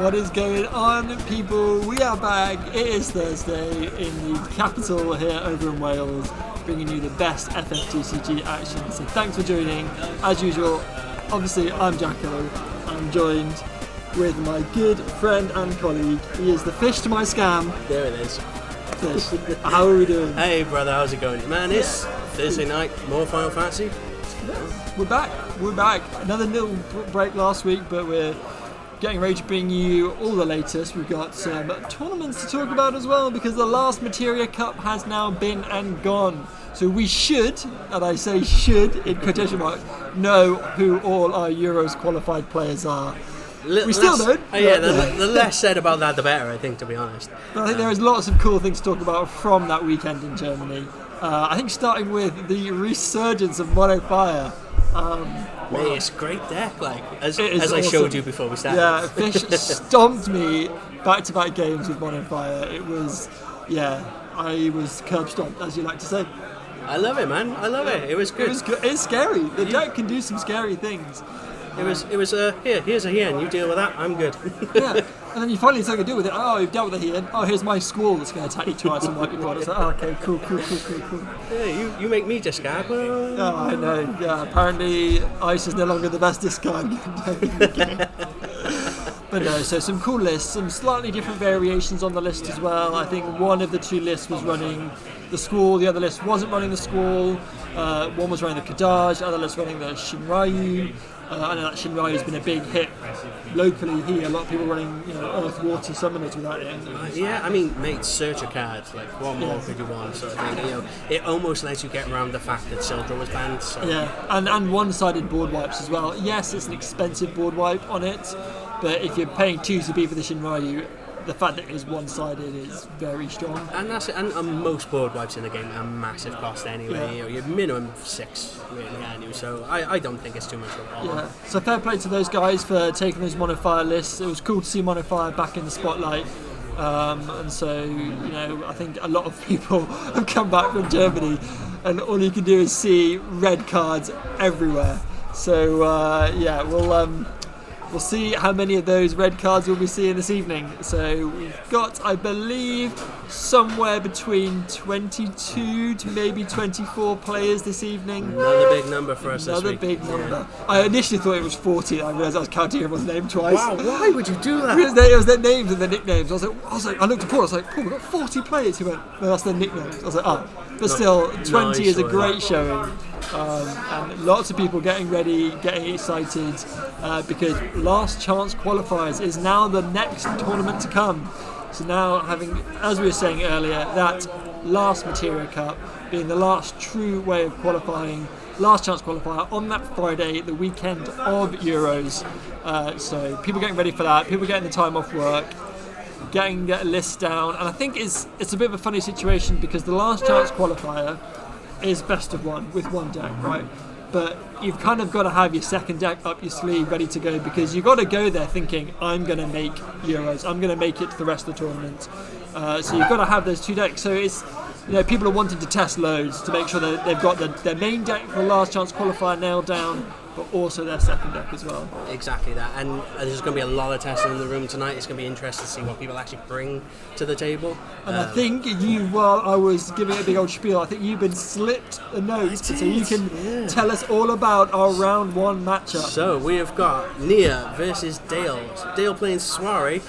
What is going on, people? We are back. It is Thursday in the capital here over in Wales, bringing you the best FFTCG action. So thanks for joining. As usual, obviously I'm Jacko. I'm joined with my good friend and colleague. He is the fish to my scam. There it is. Fish. How are we doing? Hey brother, how's it going? Man, it's Thursday night, more Final Fantasy. We're back. Another little break last week, but we're getting ready to bring you all the latest. We've got some tournaments to talk about as well, because the last Materia Cup has now been and gone. So we should, and I say should in quotation marks, know who all our Euros qualified players are. We still don't. The less said about that, the better, I think, to be honest. But I think there is lots of cool things to talk about from that weekend in Germany. I think starting with the resurgence of Mono Fire. Mate, it's a great deck, as awesome. I showed you before we started. Yeah, Fish stomped me back-to-back games with Mono Fire. It was, I was curb stomped, as you like to say. I love it, man. I love it. It was good. It's scary. The deck can do some scary things. Here's a Hien, you deal with that, I'm good. Yeah, and then you finally take a deal with it. Oh, you've dealt with the Hien. Oh, here's my squall that's going to attack you twice and wipe your board. It's like, oh, okay, cool. Yeah, you make me discard. Oh, I know. Yeah, apparently Ice is no longer the best discard. But no, so some cool lists, some slightly different variations on the list as well. I think one of the two lists was running the Squall, the other list wasn't running the Squall. One was running the Kadaj, the other list running the Shinryu. I know that Shinryu has been a big hit locally here. A lot of people running, Earth Water Summoners without it. Yeah, I mean, mate, search a card, one more could you want, sort of thing. It almost lets you get around the fact that Sildra was banned. So. Yeah, and one-sided board wipes as well. Yes, it's an expensive board wipe on it, but if you're paying 2 to be for the Shinryu, the fact that it is one-sided is very strong. And that's it. And most board wipes in the game are massive cost anyway. Yeah. You're minimum 6 really, aren't you? So I don't think it's too much of a problem. Yeah. So fair play to those guys for taking those Mono Fire lists. It was cool to see Mono Fire back in the spotlight. And so, I think a lot of people have come back from Germany, and all you can do is see red cards everywhere. So we'll see how many of those red cards we'll be seeing this evening. So we've got, I believe, somewhere between 22 to maybe 24 players this evening. Another big number for us this week. Another big number. I initially thought it was 40. I realised I was counting everyone's name twice. Wow, why would you do that? Because it was their names and their nicknames. I was like, I looked at Paul. I was like, Paul, we've got 40 players. He went, no, that's their nicknames. I was like, oh. But still, 20 is a great showing. And lots of people getting ready, getting excited, because Last Chance Qualifiers is now the next tournament to come. So now, having, as we were saying earlier, that last Materia Cup being the last true way of qualifying, Last Chance Qualifier on that Friday, the weekend of Euros. So people getting ready for that, people getting the time off work, getting lists down, and I think it's a bit of a funny situation because the Last Chance Qualifier is best of one with one deck, right? But you've kind of got to have your second deck up your sleeve ready to go, because you've got to go there thinking, I'm going to make Euros, I'm going to make it to the rest of the tournament. So you've got to have those two decks. So it's, people are wanting to test loads to make sure that they've got their main deck for the Last Chance Qualifier nailed down, but also their second deck as well. Exactly that, and there's going to be a lot of testing in the room tonight. It's going to be interesting to see what people actually bring to the table. And I think while I was giving it a big old spiel, I think you've been slipped a note, so you can tell us all about our round 1 matchup. So we have got Nia versus Dale. Dale playing Soiree.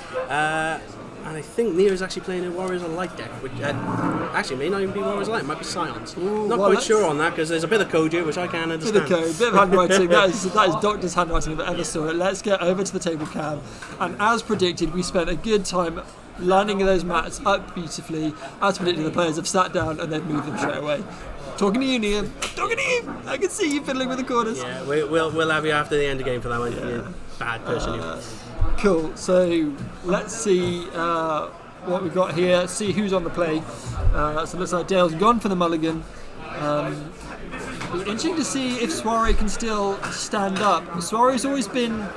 And I think Nia is actually playing a Warriors of Light deck, which actually may not even be Warriors of Light, it might be Scions. Not quite sure on that, because there's a bit of code here which I can't understand. Bit of handwriting, that is Doctor's handwriting if I ever saw it. Let's get over to the table cam. And as predicted, we spent a good time lining those mats up beautifully. As predicted, the players have sat down and they've moved them straight away. Talking to you, Nia. Talking to you. I can see you fiddling with the corners. Yeah, we'll have you after the end of the game for that one. Yeah. You bad person, you. Cool, so let's see what we've got here, see who's on the play. So it looks like Dale's gone for the mulligan. It'll be interesting to see if Soiree can still stand up. Soiree's always been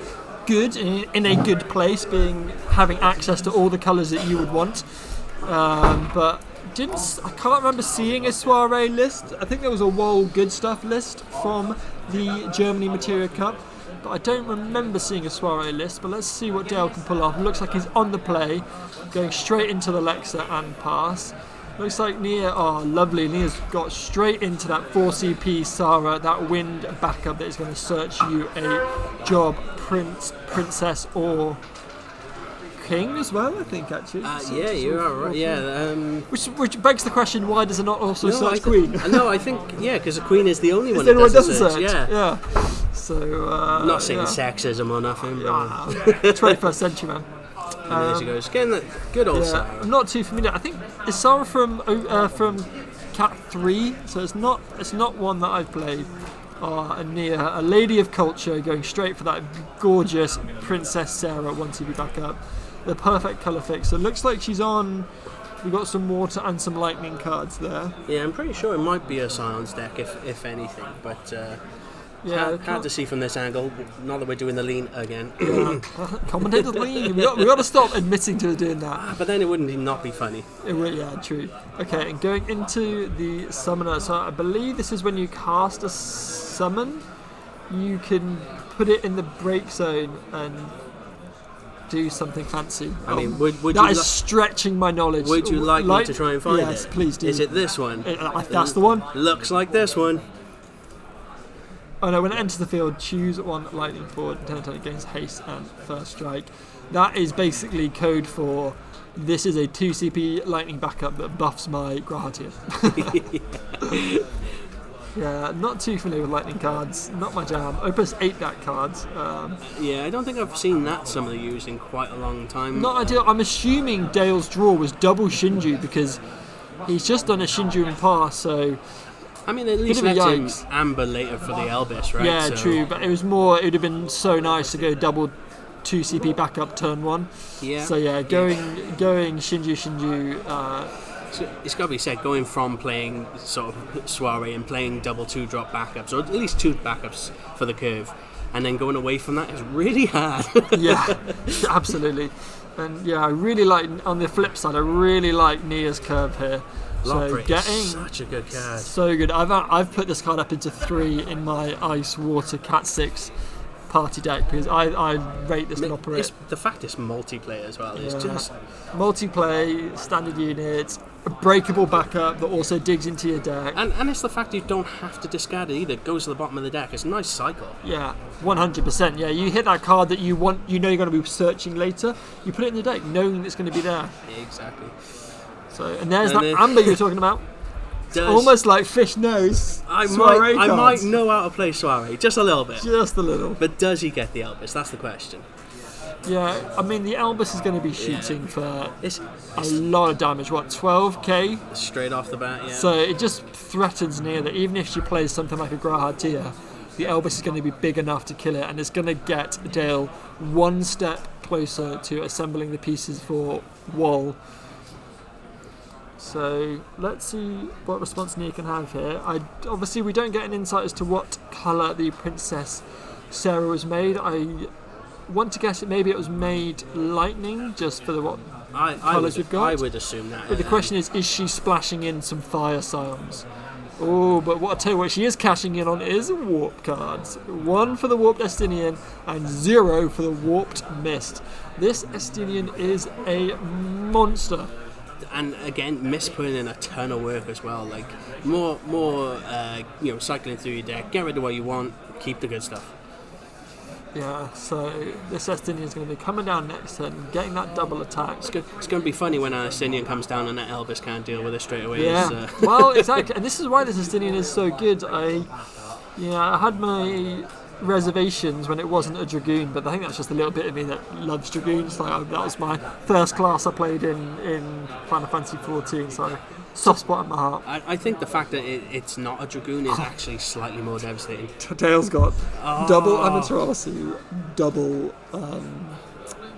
good, in a good place, having access to all the colours that you would want. But I can't remember seeing a Soiree list. I think there was a WoW Good Stuff list from the Germany Materia Cup. but I don't remember seeing a Soiree list. But let's see what Dale can pull off. Looks like he's on the play, going straight into the Lexa and pass. Looks like Nia, lovely. Nia's got straight into that 4CP Sarah, that wind backup that is going to search you a job, prince, princess, or king as well, I think, actually. Yeah, you are right. Yeah. Which begs the question, why does it not also search queen? No, I think, because the queen is the only one that doesn't search. Yeah. So, not saying sexism or nothing. 21st century, man. And there she goes. Getting that good old Sarah. I'm not too familiar. I think it's Sarah from Cat 3, so it's not one that I've played. And Nia, a lady of culture, going straight for that gorgeous Princess Sarah 1CP backup. The perfect colour fix. So it looks like she's on. We've got some water and some lightning cards there. Yeah, I'm pretty sure it might be a Scions deck, if anything. But hard to see from this angle. Not that we're doing the lean again. Commentator's lean. We got to stop admitting to doing that. But then it wouldn't not be funny. It would, yeah, true. Okay, and going into the summoner. So I believe this is when you cast a summon. You can put it in the break zone and do something fancy. I mean, would that you is stretching my knowledge. Would you like me to try and find it? Yes, please do. Is it this one? That's the one. Looks like this one. Oh no, when it enters the field, choose one lightning forward and turn it against haste and first strike. That is basically code for this is a 2CP lightning backup that buffs my Grahatia. Yeah, not too familiar with lightning cards, not my jam. Opus 8 that cards. I don't think I've seen that somebody used in quite a long time. Not ideal. I'm assuming Dale's draw was double Shinju because he's just done a Shinju and pass, so. I mean, at least let him amber later for the Elvis, right? Yeah, true, but it would have been so nice to go double 2CP backup turn 1. Yeah. So yeah, going Shinju. So it's got to be said, going from playing sort of Soiree and playing double 2-drop backups, or at least 2 backups for the curve, and then going away from that is really hard. Yeah, absolutely. And yeah, I really like, on the flip side, I really like Nia's curve here. So getting such a good card. So good. I've put this card up into 3 in my Ice Water Cat 6 party deck because I rate this Loporrit. The fact it's multiplayer as well. It's just multiplayer, standard units, a breakable backup that also digs into your deck. And it's the fact you don't have to discard it either. It goes to the bottom of the deck. It's a nice cycle. Yeah, 100%. Yeah, you hit that card that you want, you're going to be searching later. You put it in the deck knowing it's going to be there. Yeah, exactly. So, and there's that amber you were talking about. It's almost like fish knows. I might know how to play Soiree, just a little bit. Just a little. But does he get the Elvis? That's the question. Yeah, I mean the Elvis is going to be shooting for a lot of damage. What, 12k? Straight off the bat, yeah. So it just threatens Nia that even if she plays something like a Grahatia, the Elvis is going to be big enough to kill it, and it's going to get Dale one step closer to assembling the pieces for Wall. So let's see what response Nia can have here. Obviously we don't get an insight as to what colour the Princess Sarah was made. I want to guess maybe it was made lightning, just for the colours we've got. I would assume that. But the question is she splashing in some fire Scions? Oh, but what I tell you what she is cashing in on is warp cards. 1 for the Warped Estinian and 0 for the Warped Mist. This Estinian is a monster. And again, Mist putting in a ton of work as well. Like more, cycling through your deck. Get rid of what you want. Keep the good stuff. Yeah. So this Estinian is going to be coming down next turn, getting that double attack. It's going to be funny when an Estinian comes down and that Elvis can't deal with it straight away. Yeah. Well, exactly. And this is why this Estinian is so good. I had my reservations when it wasn't a Dragoon, but I think that's just a little bit of me that loves Dragoons. Like that was my first class I played in Final Fantasy 14, so soft spot in my heart. I think the fact that it's not a Dragoon is actually slightly more devastating. Dale's got double Amaterasu, double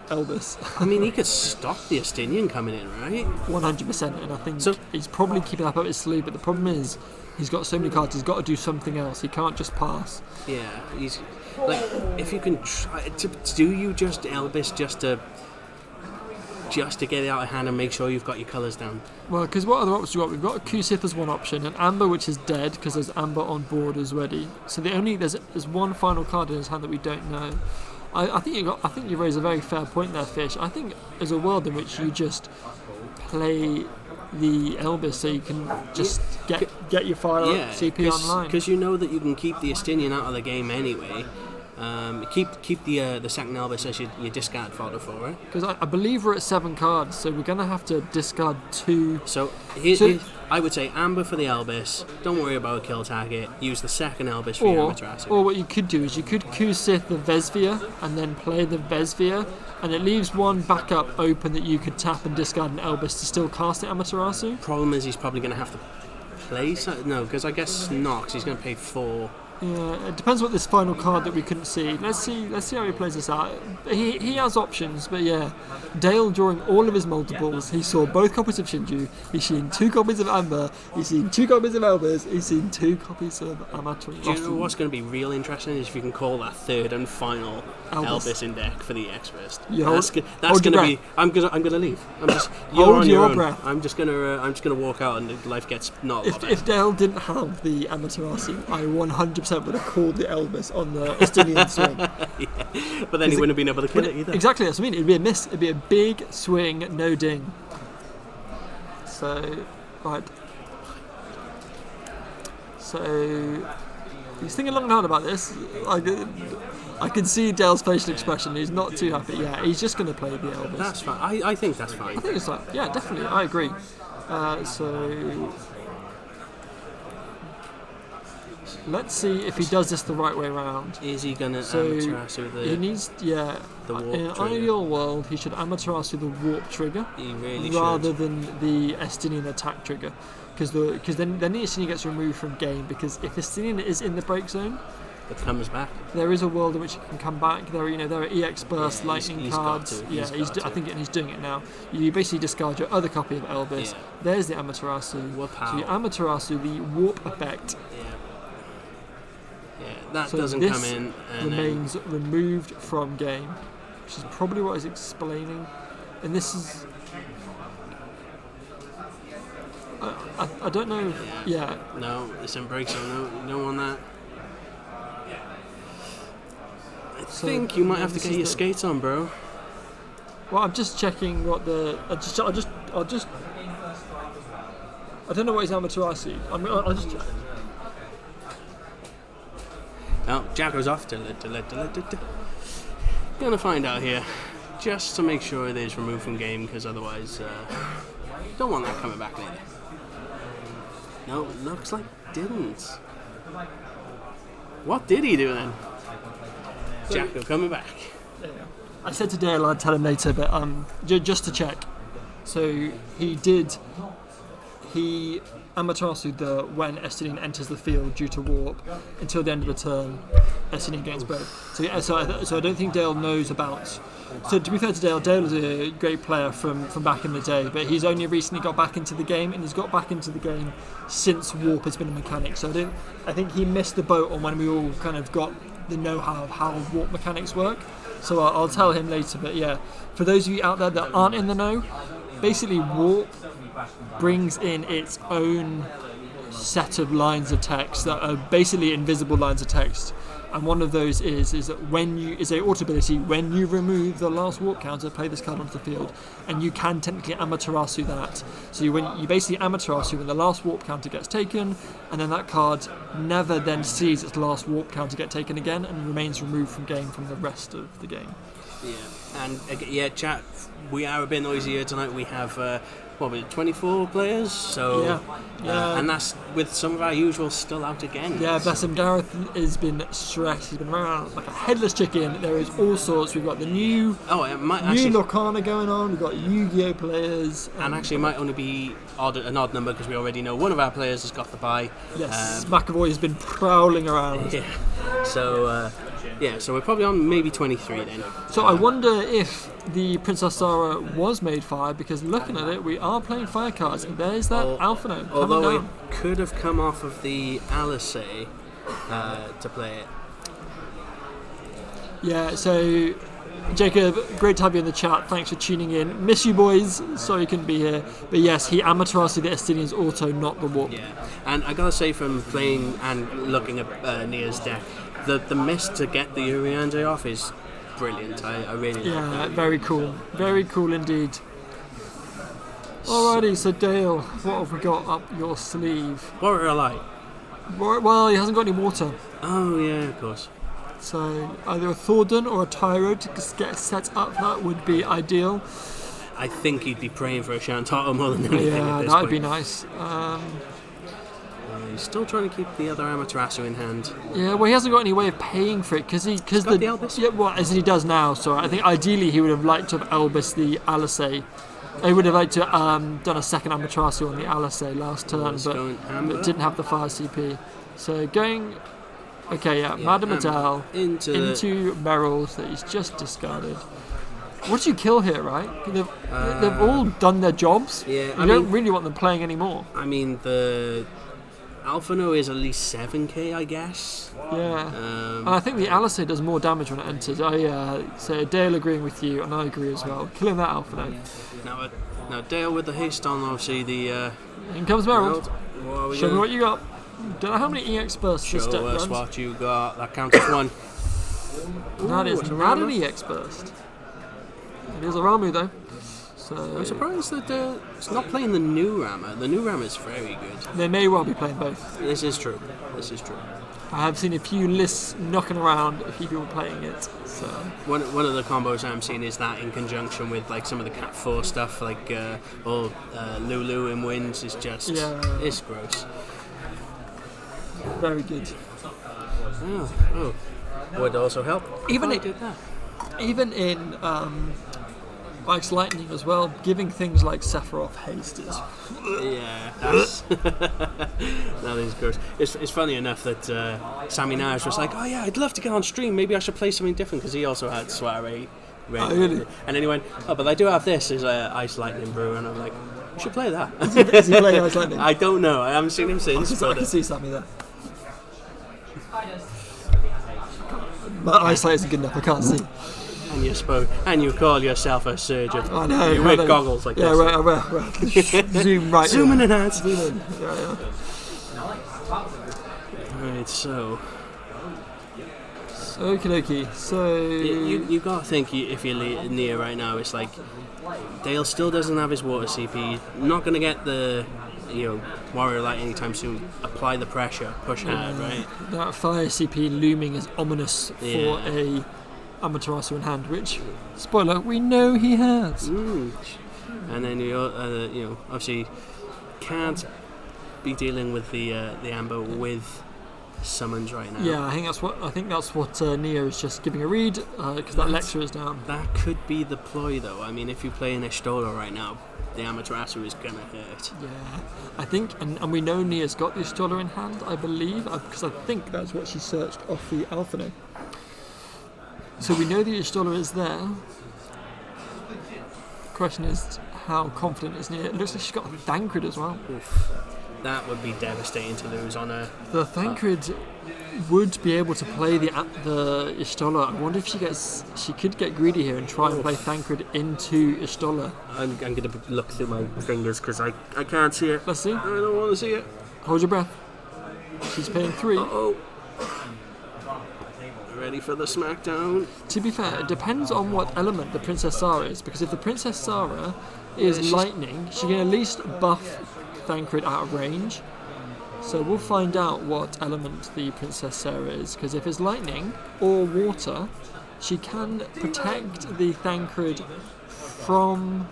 Elvis. I mean, he could stop the Estinian coming in, right? 100%, and I think he's probably keeping up his sleeve, but the problem is he's got so many cards, he's got to do something else. He can't just pass. Yeah, he's like, if you can try do you just Elvis just to just to get it out of hand and make sure you've got your colours down. Well, because what other options you got? We've got a Kusith as one option, an Amber which is dead because there's Amber on board already. So there's one final card in his hand that we don't know. I think you raise a very fair point there, Fish. I think there's a world in which you just play the Elvis so you can just get your file CP online. Because you know that you can keep the Estinian out of the game anyway. Keep the second Elvis as your discard fodder for it. Because I believe we're at 7 cards, so we're going to have to discard 2. So I would say Amber for the Elvis. Don't worry about a kill target. Use the second Elvis for your Amaterasu. Or what you could do is you could Kusith the Vesvia and then play the Vesvia, and it leaves one backup open that you could tap and discard an Elvis to still cast it Amaterasu. Problem is he's probably going to have to play no, because I guess not, because he's going to pay 4. Yeah, it depends what this final card that we couldn't see. Let's see how he plays this out. He has options, but yeah, Dale drawing all of his multiples. He saw both copies of Shinju. He's seen 2 copies of Amber. He's seen 2 copies of Elvis. He's seen 2 copies of Amaterasu. Do you know what's going to be real interesting is if you can call that third and final Elvis in deck for the X-Burst. That's going to be. I'm gonna leave. You're on your own. Breath. I'm just gonna walk out and life gets not. If Dale didn't have the Amaterasu, I 100% would have called the Elvis on the Estinian swing. Yeah. But then he wouldn't have been able to kill it either. Exactly, that's what I mean. It'd be a miss. It'd be a big swing, no ding. So, right. So, he's thinking long and hard about this. I can see Dale's facial expression. He's not too happy. Yeah, he's just going to play the Elvis. That's fine. I think that's fine. I think it's like, yeah, definitely. I agree. So, let's see if he does this the right way around. Is he going to Amaterasu he needs, the warp in an ideal world, he should Amaterasu the warp trigger. He really rather than the Estinian attack trigger. Because then the Estinian gets removed from game, because if Estinian is in the break zone, it comes back. There is a world in which it can come back. There are EX burst lightning cards. I think he's doing it now. You basically discard your other copy of Elvis. Yeah. There's the Amaterasu. So you Amaterasu the warp effect. Yeah, that doesn't come in. And remains removed from game, which is probably what he's explaining. And this is. I don't know. Yeah. No, it's in break zone. No, you don't want that. I think you might have to get your skates on, bro. Well, I'm just checking what the. I don't know what his Amaterasu. I'll just check. Oh, Jack goes off. Gonna find out here, just to make sure it is removed from game, because otherwise, don't want that coming back later. No, looks like didn't. What did he do then? Jacko coming back. I said to Dale I'd tell him later, but just to check. So he Amaterasu when Estinian enters the field due to warp until the end of the turn. Estinian gains both. So I don't think Dale knows about. So to be fair to Dale is a great player from back in the day, but he's only recently got back into the game, and he's got back into the game since warp has been a mechanic. So I think he missed the boat on when we all kind of got the know-how of how warp mechanics work. So I'll tell him later. But yeah, for those of you out there that aren't in the know, basically warp brings in its own set of lines of text that are basically invisible lines of text, and one of those is that is a auto ability. When you remove the last warp counter, play this card onto the field, and you can technically Amaterasu that. So you basically Amaterasu when the last warp counter gets taken, and then that card never then sees its last warp counter get taken again and remains removed from game from the rest of the game. Yeah, and chat. We are a bit noisy here tonight. We have 24 players, so and that's with some of our usuals still out again. Yeah, bless him. Gareth has been stressed. He's been around like a headless chicken. There is all sorts. We've got the new Lorcana going on. We've got Yu-Gi-Oh players, and actually it might only be an odd number because we already know one of our players has got the bye. Yes, McAvoy has been prowling around. Yeah, so we're probably on maybe 23 then. So I wonder if the Princess Sarah was made fire, because looking at it, we are playing fire cards, and there's that Alpha Gnome coming although down. It could have come off of the Alice to play it. Yeah, so Jacob, great to have you in the chat. Thanks for tuning in. Miss you, boys. Sorry you couldn't be here. But yes, he Amaterasu the Estinian's auto, not the warp. Yeah, and I gotta say, from playing and looking at Nia's deck, the miss to get the Urianger off is brilliant. I really like that. Very cool. Very cool indeed. Alrighty, so Dale, what have we got up your sleeve? Warrior Light. Well, he hasn't got any water. Oh yeah, of course. So either a Thordan or a Tyro to just get set up, that would be ideal. I think he'd be praying for a Shantaro more than anything at this that point. would be nice. He's still trying to keep the other Amaterasu in hand. Yeah, well, he hasn't got any way of paying for it because He's got the Elvis? Yeah, well, as he does now. So I think ideally he would have liked to have Elvis the Alisei. He would have liked to done a second Amaterasu on the Alisei last turn, but didn't have the fire CP. So going. Okay, Madame Adele into Meryl's that he's just discarded. What do you kill here, right? They've all done their jobs. Yeah, you don't really want them playing anymore. I mean, the Alphano is at least 7k, I guess. Yeah, and I think the Alisei does more damage when it enters. So Dale agreeing with you, and I agree as well. Killing that Alphano. Now Dale with the haste on, obviously the. In comes Meryl. Show me what you got. Don't know how many EX bursts this deck runs. Show us what you got. That counts as one. That is not an EX burst. It is a Ramu though. So I'm surprised that it's not playing the new Rama. The new Rama is very good. They may well be playing both. This is true. I have seen a few lists knocking around, a few people playing it. So one of the combos I'm seeing is that in conjunction with like some of the Cat 4 stuff, like Lulu in wins is just it's gross. Very good. Oh, would also help. Even in Ike's Lightning as well, giving things like Sephiroth haste is. Yeah, that's that is gross. It's funny enough that Sammy Nash was like, oh yeah, I'd love to get on stream. Maybe I should play something different because he also had Soiree. Really? And then he went, oh, but I do have this as Ice Lightning Brew, and I'm like, you should play that. Is he playing Ice Lightning? I don't know. I haven't seen him since. I can see Sammy there. But eyesight isn't good enough. I can't see. And you call yourself a surgeon. I know. You wear goggles like this. Yeah, right. Zoom right. Zoom in and out. Zoom in. Yeah. Right, so. Okie dokie. So you gotta think if you're near right now, it's like Dale still doesn't have his water CP. Not gonna get the Warrior Light anytime soon. Apply the pressure, push hard, right? That fire CP looming is ominous for a Amaterasu in hand, which, spoiler, we know he has. And then you obviously can't be dealing with the Amber with summons right now. Yeah, I think that's what Nia is just giving a read because that lecture is down. That could be the ploy, though. I mean, if you play an Ishtola right now, the Amaterasu is gonna hurt. Yeah, I think, and we know Nia's got the Ishtola in hand, I believe, because I think that's what she searched off the Alphano. So we know the Ishtola is there. Question is, how confident is Nia? It looks like she's got a Thancred as well. Oof. That would be devastating to lose on her. The Thancred would be able to play the Ishtola. I wonder if she could get greedy here and try and play Thancred into Ishtola. I'm going to look through my fingers because I can't see it. Let's see. I don't want to see it. Hold your breath. She's paying 3. Uh-oh. Ready for the smackdown. To be fair, it depends on what element the Princess Sarah is, because if the Princess Sarah is lightning, she can at least buff Thancred out of range. So we'll find out what element the Princess Sarah is, because if it's lightning or water, she can protect the Thancred from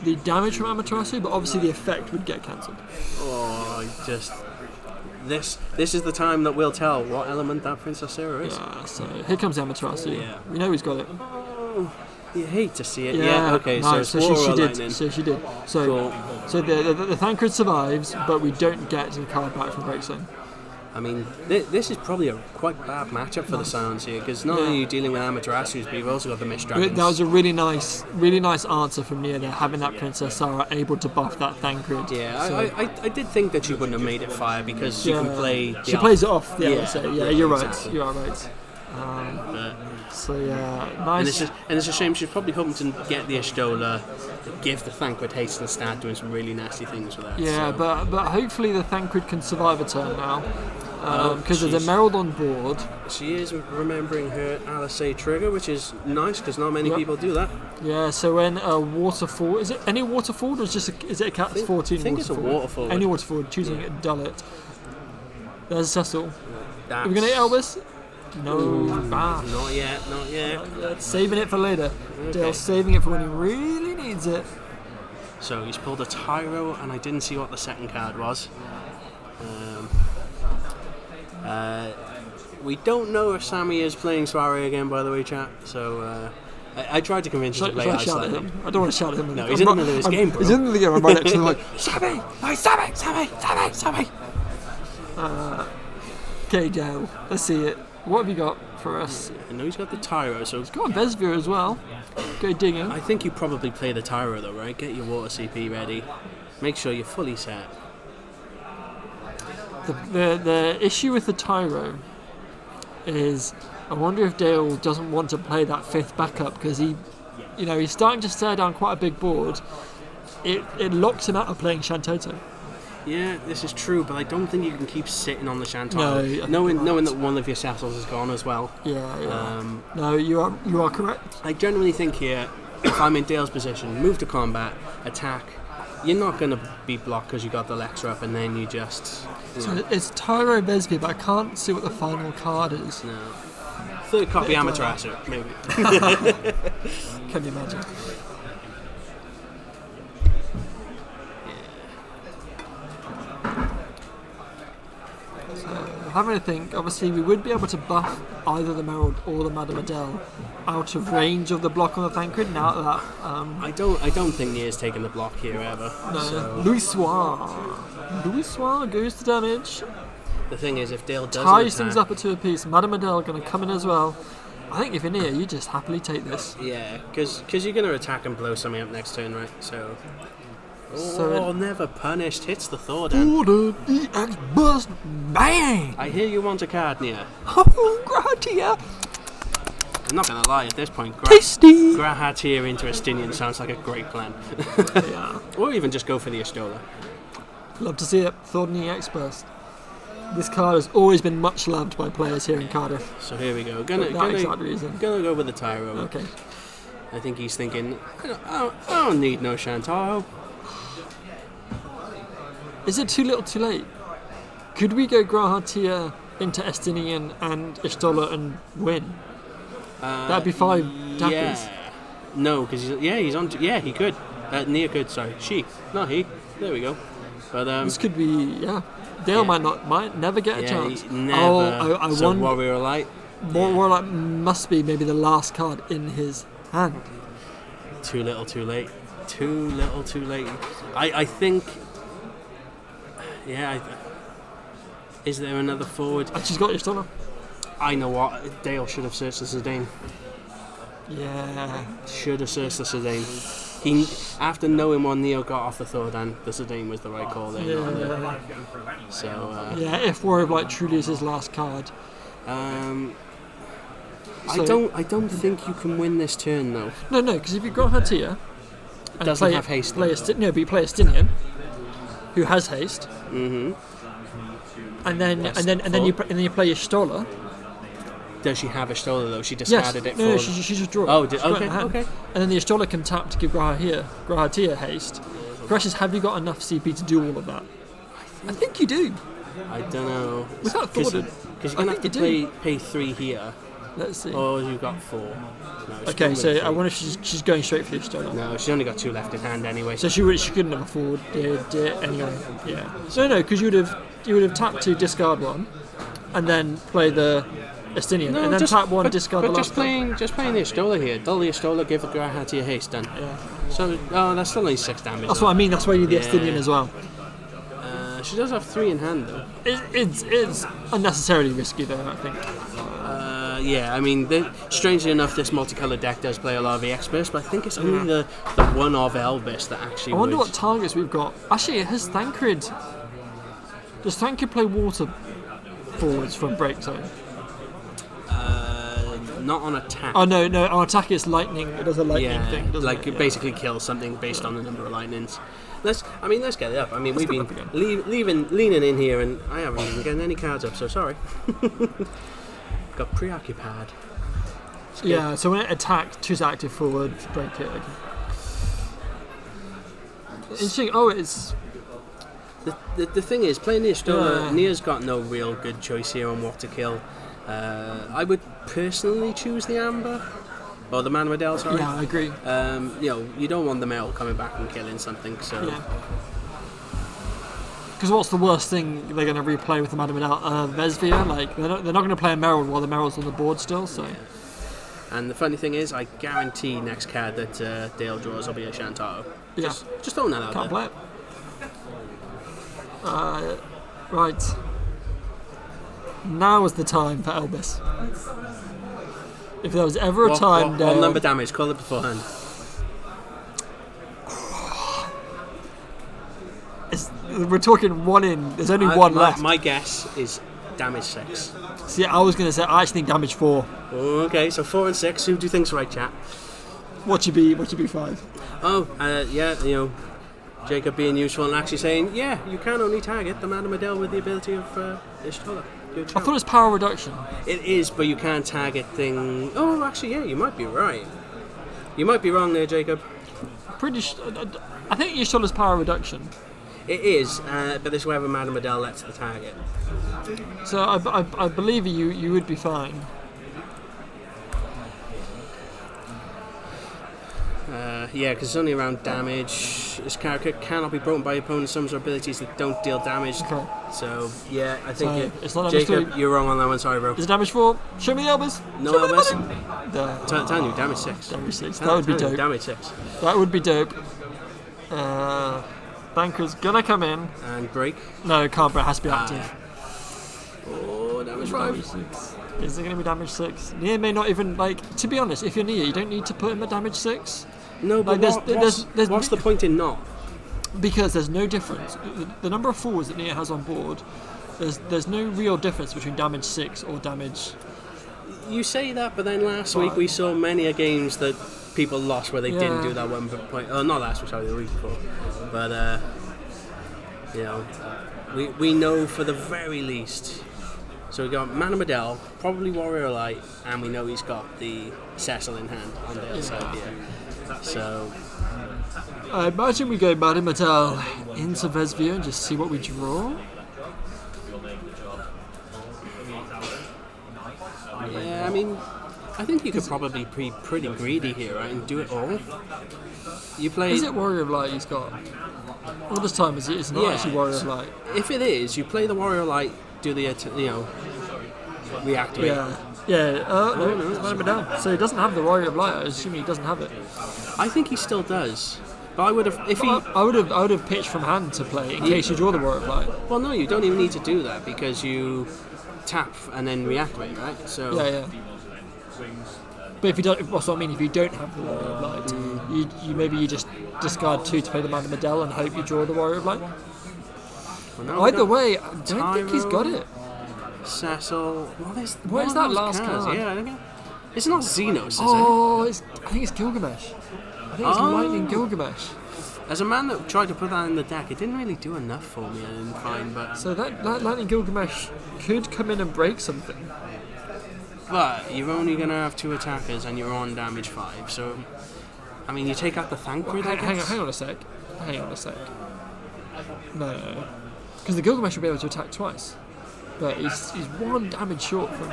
the damage from Amaterasu, but obviously the effect would get cancelled. This is the time that we'll tell what element that Princess Sarah is. Yeah, so here comes Amaterasu. Yeah. We know he's got it. Oh, you hate to see it. Yeah, okay, nice. so she did. lightning. So she did. So, cool. So the Thancred survives, but we don't get the card back from Break Zone. I mean, this is probably a quite bad matchup for the Scions here, because not only are you dealing with Amaterasus, but you've also got the Mist Dragons. That was a really nice answer from Nia there, having that Princess Sarah able to buff that Thancred. Yeah, so. I did think that she wouldn't have made it fire, because she can play... She plays it off, so yeah, you're right. You are right. So yeah, And nice. it's a shame. She's probably hoping to get the Ashtola, give the Thancred haste, and start doing some really nasty things with that. Yeah, so. but hopefully the Thancred can survive a turn now. Because there's a Merald on board. She is remembering her Alisay trigger, which is nice because not many people do that. Yeah, so when a waterfall, is it any waterfall or is it a cat's 14? I think it's a waterfall. Any waterfall, choosing a dullet. There's a Cecil. That's... Are we gonna eat Elvis? No, Not yet. Saving it for later. Okay. Dale's saving it for when he really needs it. So he's pulled a Tyro, and I didn't see what the second card was. We don't know if Sammy is playing Soiree again, by the way, chat. So I tried to convince him to play Shout at him. I don't want to shout at him. No, he's in the middle of his game, bro. He's in the middle of the game. I'm right next to him like, Sammy. Okay, Dale. Let's see it. What have you got for us? I know he's got the Tyro, so... He's got a Besvir as well. Go digging. I think you probably play the Tyro, though, right? Get your water CP ready. Make sure you're fully set. The issue with the Tyro is I wonder if Dale doesn't want to play that 5th backup because he's starting to stare down quite a big board. It locks him out of playing Shantoto. Yeah, this is true, but I don't think you can keep sitting on the Shantoto. No, knowing that one of your Cecils is gone as well. Yeah. No, you are correct. I generally think here, if I'm in Dale's position, move to combat, attack. You're not going to be blocked because you got the Lexa up, and then you just... So it's Tyro Besvir, but I can't see what the final card is. No. 3rd copy Amaterasu, maybe. Can you imagine? Having a think, obviously we would be able to buff either the Merald or the Madame Adele out of range of the block on the Thancred now that I don't think Nia's taking the block here ever. no. So. Louis Soir goes to damage, The thing is, if Dale doesn't ties attack, things up at 2 apiece. Madame Adele going to come in as well. I think if you're near, you just happily take this. yeah, because you're going to attack and blow something up next turn, right? So never punished, hits the Thordan. Order EX burst, bang! I hear you want a card, Nia. Oh, Gratia! I'm not going to lie, at this point, Tasty! Grahatir into Estinian sounds like a great plan. Yeah. Or even just go for the Ashtola. Love to see it. Thordan EX burst. This card has always been much loved by players here in Cardiff. So here we go. For that exact reason. Gonna go with the Tyro. Okay. I think he's thinking, I don't need no Shantaro. Is it too little too late? Could we go Grahatir into Estinian and Ishtola and win? That'd be 5 daggers. Yeah. No, because he's on. Yeah, he could. Nia could. Sorry, she. Not he. There we go. But This could be Dale might never get a chance. Never. I so wonder. Warrior Light. Warlock must be maybe the last card in his hand. Too little, too late. Too little, too late. I think. Yeah. Is there another forward? And she's got Ishtola. I know what. Dale should have searched the Zidane. Yeah. Should have searched the Zidane. He, after knowing what Neo got off the Thordan, the Zidane was the right call there. Yeah. So. If War of Light truly is his last card. I don't think you can win this turn though. No, because if you got Hatia and Doesn't have haste. but you play Estinian, who has haste. Mm-hmm. And then you play Ishtola. Does she have a Ashtola though? She discarded it for... No, she just drew it. Oh, She's got it in her hand. okay. And then the Ishtola can tap to give Grahatia haste. The question is, have you got enough CP to do all of that? I think you do. I don't know. Without Thordan. Because you're going to have to pay 3 here. Let's see. Or you've got 4. No, okay, so I wonder if she's going straight for the Ishtola. No, she's only got 2 left in hand anyway. So she couldn't have afforded it anyway. Yeah. So no, because you would have tapped to discard 1, and then play the Estinian, and then tap 1, discard the last one. Just playing the Ashtola here. Dull the Ashtola, give the Grahatia haste then. Yeah. So, that's still only 6 damage. That's what I mean. That's why you need the Estinian as well. She does have 3 in hand though. It's unnecessarily risky though, I think. Yeah, I mean, strangely enough, this multicolored deck does play a lot of EX burst, but I think it's only the one of Elvis that actually. I wonder what targets we've got. Actually, has Thancred? Does Thancred play water forwards from break zone? not on attack. Oh no, on attack it's lightning. It does a lightning thing, doesn't like it? it basically kills something based on the number of lightnings. Let's get it up. I mean, we've get been it up again. leaning in here, and I haven't even gotten any cards up. So sorry. Got preoccupied. Yeah, so when it attacks, choose active forward, break it. Okay. Interesting. Oh, it's. The thing is, playing the Estola, Nia's got no real good choice here on what to kill. I would personally choose the Amber. Or the Man Medell, sorry. Yeah, I agree. You don't want the metal coming back and killing something, so... Yeah. Because what's the worst thing they're going to replay with the Man Medell? Vesvia? Like, they're not going to play a Merald while the Merald's on the board still, so... Yeah. And the funny thing is, I guarantee next card that Dale draws will be a Shantaro. Yeah. Just throwing that out Can't there. play it. Right. Now is the time for Elvis. If there was ever a time, what Dale... number damage? Call it beforehand. We're talking one in. There's only one left. My guess is damage 6. See, I was going to say, I actually think damage 4. Okay, so 4 and 6. Who do you think's right, chat? What should be 5? Oh, Jacob being useful and actually saying, yeah, you can only target the Man Medell with the ability of Ishtola. I thought it was power reduction. It is, but you can't target thing. Oh, actually, yeah, you might be right. You might be wrong there, Jacob. I think Ishtola's power reduction. It is, but this is wherever Man Medell lets the target. So I believe you would be fine. Because it's only around damage. This character cannot be broken by opponents' summons or abilities that don't deal damage. Okay. So, yeah, I think it's not damage Jacob, 3. you're wrong on that one. Sorry, bro. Is it damage 4? Show me the Elvis. No Show me the Elvis. money. Telling you, damage 6. Damage 6. That would be dope. Damage 6. That would be dope. Banker's gonna come in. And break. No, it can't, but it has to be active. Oh, damage 5. Damage 6. Is it going to be damage 6? Nia may not even, to be honest, if you're Nia, you don't need to put him at damage 6. No, but what's the point in not? Because there's no difference. The number of forwards that Nia has on board, there's no real difference between damage 6 or damage... You say that, but then last week we saw many games that people lost where they didn't do that 1 point. Oh, not last week, sorry, the week before. But, we know for the very least. So we got Man Medell, probably Warrior Light, and we know he's got the Cecil in hand on the other side here. So I imagine we go Man Medell into Vesvia and just see what we draw. Yeah, I mean, I think you could probably be pretty greedy here, right, and do it all. You play. Is it Warrior of Light he's got? All this time it's not actually Warrior of Light. If it is, you play the Warrior Light, do the reactivate. Yeah. No, it's Man Medell. So he doesn't have the Warrior of Light. I assume he doesn't have it. I think he still does. But I would have I would have pitched from hand to play in case you draw the Warrior of Light. Well, no, you don't even need to do that because you tap and then reactivate, right? So yeah. But if you don't, what's what I mean? If you don't have the Warrior of Light, you just discard 2 to play the Man Medell and hope you draw the Warrior of Light. Well, Either way, I don't think he's got it. Cecil. What is that last card? Yeah, it's not Xenos, is it? I think it's Gilgamesh. I think it's Lightning Gilgamesh. As a man that tried to put that in the deck, it didn't really do enough for me. I didn't find, but so that Lightning Gilgamesh could come in and break something. But you're only gonna have 2 attackers, and you're on damage 5. So, I mean, you take out the Thancred. Hang on a sec. No. Because the Gilgamesh will be able to attack twice. But he's 1 damage short from...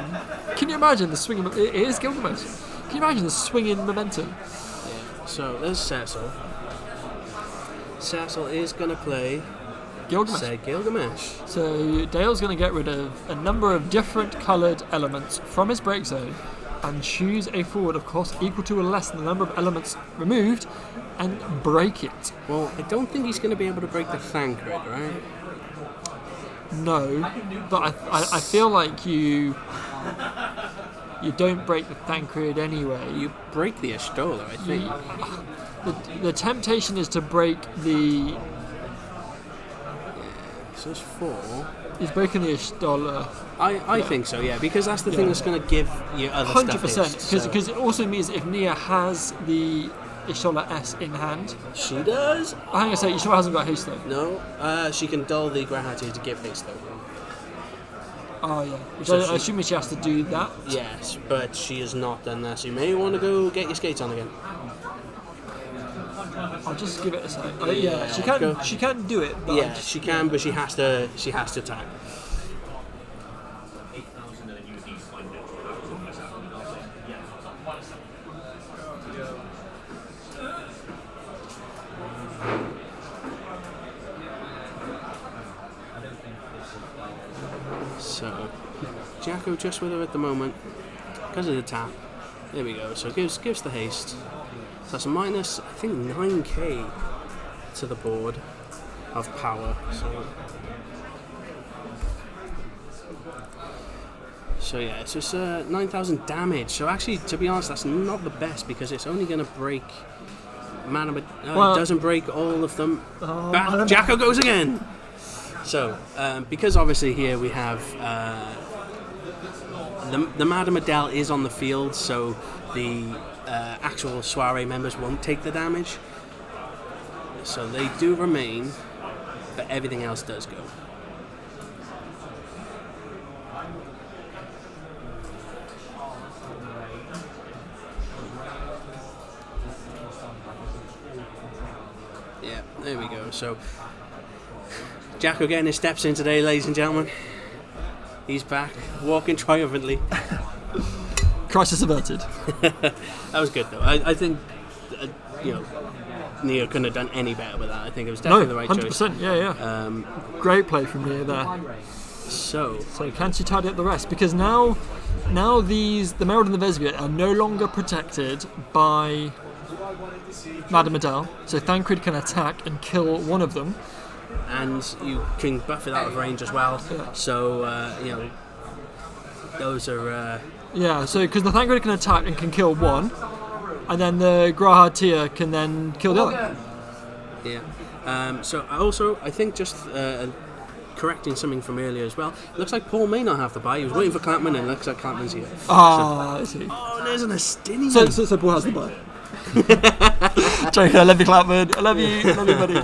Can you imagine the swinging... It is Gilgamesh. Can you imagine the swinging momentum? Yeah. So, there's Cecil. Cecil is going to play... Gilgamesh. So, Dale's going to get rid of a number of different coloured elements from his break zone and choose a forward of cost equal to or less than the number of elements removed and break it. Well, I don't think he's going to be able to break the Thancred, right? No, but I feel like you don't break the Thancred anyway. You break the Estola, I think. The temptation is to break the... So there's 4. He's breaking the Ishtola. I think so, yeah, because that's the thing that's going to give you other 100%. stuff. Because it also means if Nia has the Ishtola S in hand. She does? I think I say Ishtola hasn't got haste though. No, she can dull the Grahati to give haste though. Oh yeah, which I assume she has to do that. Yes, but she has not done that, so you may want to go get your skates on again. I'll just give it a sec. Yeah, she can do it. But Yeah, she can, but she has to attack. So, Jacko just with her at the moment because of the tap. There we go. So gives the haste. So that's a minus, I think, 9k to the board of power. So yeah, it's just 9,000 damage. So actually, to be honest, that's not the best because it's only going to break mana, but it doesn't break all of them. Jacko goes again. So, because obviously here we have the Madame Adele is on the field, so the actual Soiree members won't take the damage. So they do remain, but everything else does go. Yeah, there we go. So Jacko getting his steps in today, ladies and gentlemen. He's back, walking triumphantly. Crisis averted. That was good though. I think Nia couldn't have done any better with that. I think it was definitely the right 100%, choice. 100%, yeah. Great play from Nia there. So can she tidy up the rest? Because now the Merrill and the Vesviet are no longer protected by Madame Adele. So Thancred can attack and kill one of them. And you can buff it out of range as well. Yeah. So, those are... so because the Thancred can attack and can kill one, and then the Grahatia can then kill the other. Yeah. So, also, I think just correcting something from earlier as well, it looks like Paul may not have the buy. He was waiting for Clampman, and it looks like Clampman's here. I see. Oh, there's an Astinian. So Paul has the buy. Joker, I love you, Clampman. I love you, buddy.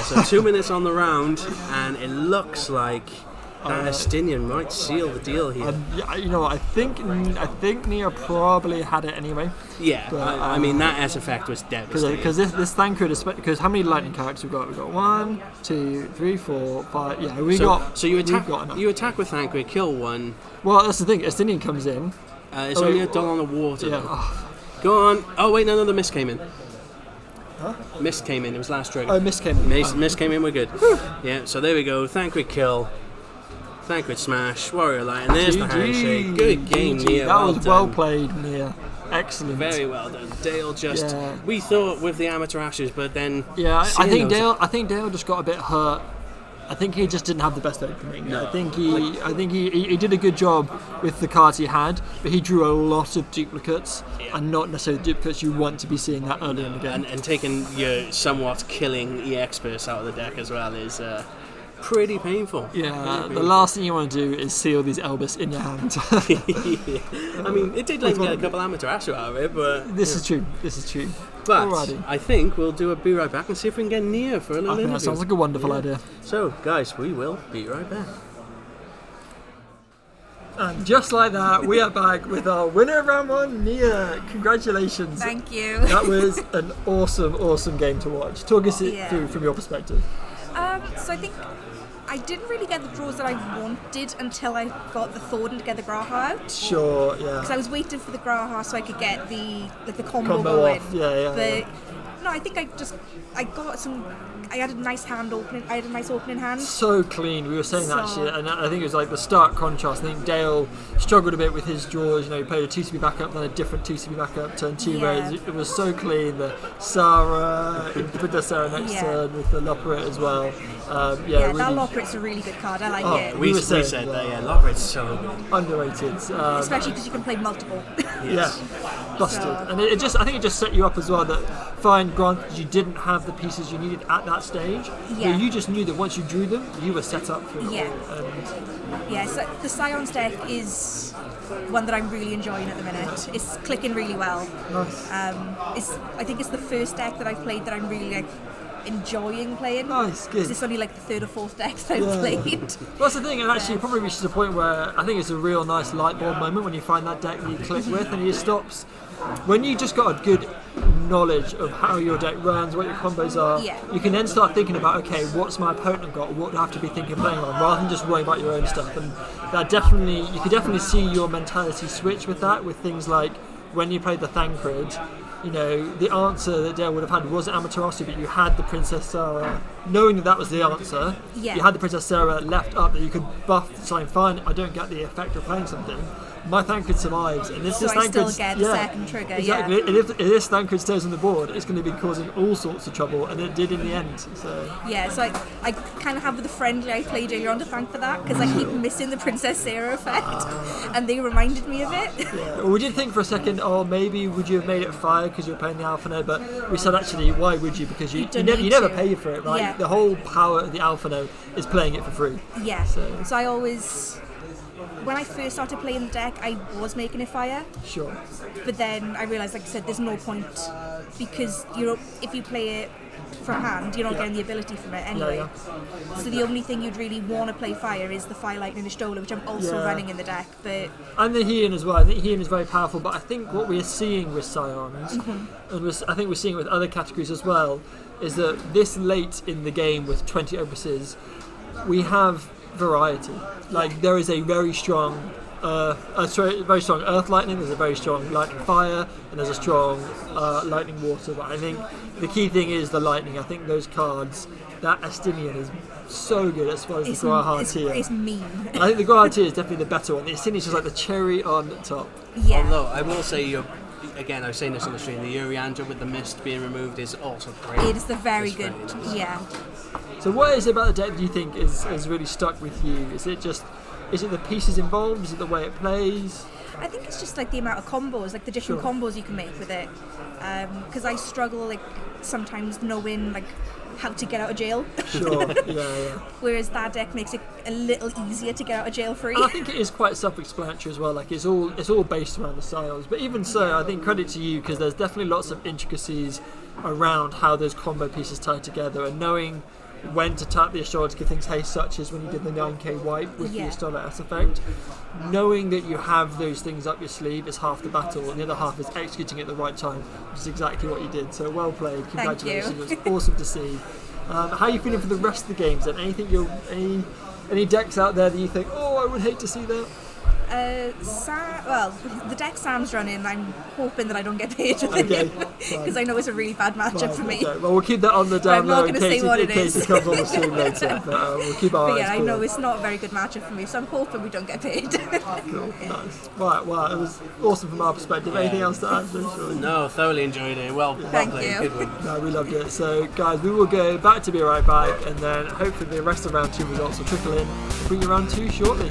So 2 minutes on the round, and it looks like that Astinian might seal the deal here. You know what? I think Nia probably had it anyway. Yeah, but, I mean that S effect was devastating. Because this Thancred is because how many lightning characters we've got? We've got 1, 2, 3, 4, 5. Yeah, So you attack with Thancred, kill one. Well, that's the thing. Astinian comes in. It's only a dull on the water. Yeah. Go on. Oh wait, no, the mist came in. Huh? Mist came in, it was last trigger. Oh, Mist came in. Mist came in, we're good. Yeah, so there we go. Thancred kill. Thancred smash. Warrior Light. And there's the handshake. Good game, Nia. That was well played, Nia. Excellent. Very well done. Dale just... Yeah. We thought with the amateur ashes, but then... Yeah, I think Dale just got a bit hurt. I think he just didn't have the best opening. No. I think he did a good job with the cards he had, but he drew a lot of duplicates, and not necessarily duplicates you want to be seeing that early in the game. And taking your somewhat killing EX-Burst out of the deck as well is pretty painful. Yeah, the last thing you want to do is seal these Elvis in your hand. I mean, it did let me get a couple amateur ashes out of it, but... This is true. But alrighty. I think we'll do a be right back and see if we can get Nia for a little interview. That sounds like a wonderful idea. So, guys, we will be right back. And just like that, we are back with our winner of round 1, Nia. Congratulations. Thank you. That was an awesome game to watch. Talk us through from your perspective. So I think I didn't really get the draws that I wanted until I got the Thorn to get the Graha out. Sure, yeah. Because I was waiting for the Graha so I could get the combo going. Off. Yeah. But no, I think I had a nice hand opening. I had a nice opening hand. So clean. We were saying that shit, and I think it was like the stark contrast. I think Dale struggled a bit with his draws. He played a TCB backup, then a different TCB backup, turn 2 ways. It was so clean. The Sarah, with the Sarah next turn, with the Loperate as well. Really, that Loperate's a really good card. I like it. We said that. Yeah, Loperate's so good. Underrated, especially because you can play multiple. Yeah. busted. So, And I think it just set you up as well that, fine, granted you didn't have the pieces you needed at that stage, Yeah. but you just knew that once you drew them, you were set up for it. Yeah. all. And yeah, so the Scions deck is one that I'm really enjoying at the minute. It's clicking really well. nice. I think it's the first deck that I've played that I'm really like enjoying playing. Nice, good. It's only like the third or fourth deck that I've played. Well, that's the thing, and actually it probably reaches a point where I think it's a real nice light bulb moment when you find that deck that you click with, and it stops. When you just got a good knowledge of how your deck runs, what your combos are, Yeah. you can then start thinking about, okay, what's my opponent got, what do I have to be thinking playing on, rather than just worrying about your own stuff. And that definitely, you could definitely see your mentality switch with that, with things like when you played the Thancred, you know, the answer that Dale would have had wasn't Amaterasu, but you had the Princess Sarah. Knowing that was the answer, Yeah. you had the Princess Sarah left up that you could buff, saying, fine, I don't get the effect of playing something. My Thancred survives, and if So this I still Thancred's- get the second trigger, exactly. yeah. And if this Thancred stays on the board, it's going to be causing all sorts of trouble, and it did in the end. So Yeah, so I kind of have the friendly I played earlier on to thank for that, because I keep missing the Princess Sarah effect, and they reminded me of it. yeah. Well, we did think for a second, oh, maybe would you have made it fire because you were playing the Alpha Node, but we said actually, why would you? Because you don't never need never to. pay for it, right? Yeah. The whole power of the Alpha Node is playing it for free. Yeah, So- so I always, when I first started playing the deck, I was making it fire, Sure. but then I realised, like I said, there's no point, because if you play it from hand, you're not getting the ability from it anyway. Yeah. So the only thing you'd really want to play fire is the Fire Lightning Ashtola, which I'm also Yeah. running in the deck, but And the Heian as well. I think Heian is very powerful, but I think what we're seeing with Scions, Mm-hmm. and I think we're seeing it with other categories as well, is that this late in the game with 20 opuses, we have variety. Like there is a very strong, very strong Earth Lightning. There's a very strong Lightning Fire, and there's a strong Lightning Water. But I think the key thing is the Lightning. I think those cards, that Astinian is so good as well as the Grahatia. it's mean. I think the Grahatia is definitely the better one. The Astinian is just like the cherry on top. Yeah. Although I will say, again, I was saying this on the stream, the Urianger with the mist being removed is also great. It is the very It's good, great. yeah. So what is it about the deck that you think has really stuck with you? Is it the pieces involved? Is it the way it plays? I think it's just like the amount of combos, like the different Sure. combos you can make with it. Because I struggle like sometimes knowing like how to get out of jail, Sure, yeah. whereas that deck makes it a little easier to get out of jail free. And I think it is quite self-explanatory as well. Like it's all based around the styles. But even so, I think credit to you because there's definitely lots of intricacies around how those combo pieces tie together and knowing when to tap the Astrology to give things haste, such as when you did the 9k wipe with the Yeah. Astrology S effect. Knowing that you have those things up your sleeve is half the battle, and the other half is executing it at the right time, which is exactly what you did. So well played, Thank you. congratulations. It was awesome to see. How are you feeling for the rest of the games? And any decks out there that you think, oh, I would hate to see that? The deck Sam's running, I'm hoping that I don't get paid with Okay, it because I know it's a really bad matchup for me. Okay, well, we'll keep that on the But I'm down not low in gonna say case, what in it case is. it comes on the stream later. But we'll keep our But eyes yeah, I peeled. know it's not a very good matchup for me, so I'm hoping we don't get paid. Cool, nice. Right, well, it was awesome from our perspective. Anything else to add? Surely? No, thoroughly enjoyed it. Well Thank played. you. Good one. No, we loved it. So, guys, we will go back to Be Right Back, and then hopefully the rest of round 2 results will trickle in. We'll bring you round 2 shortly.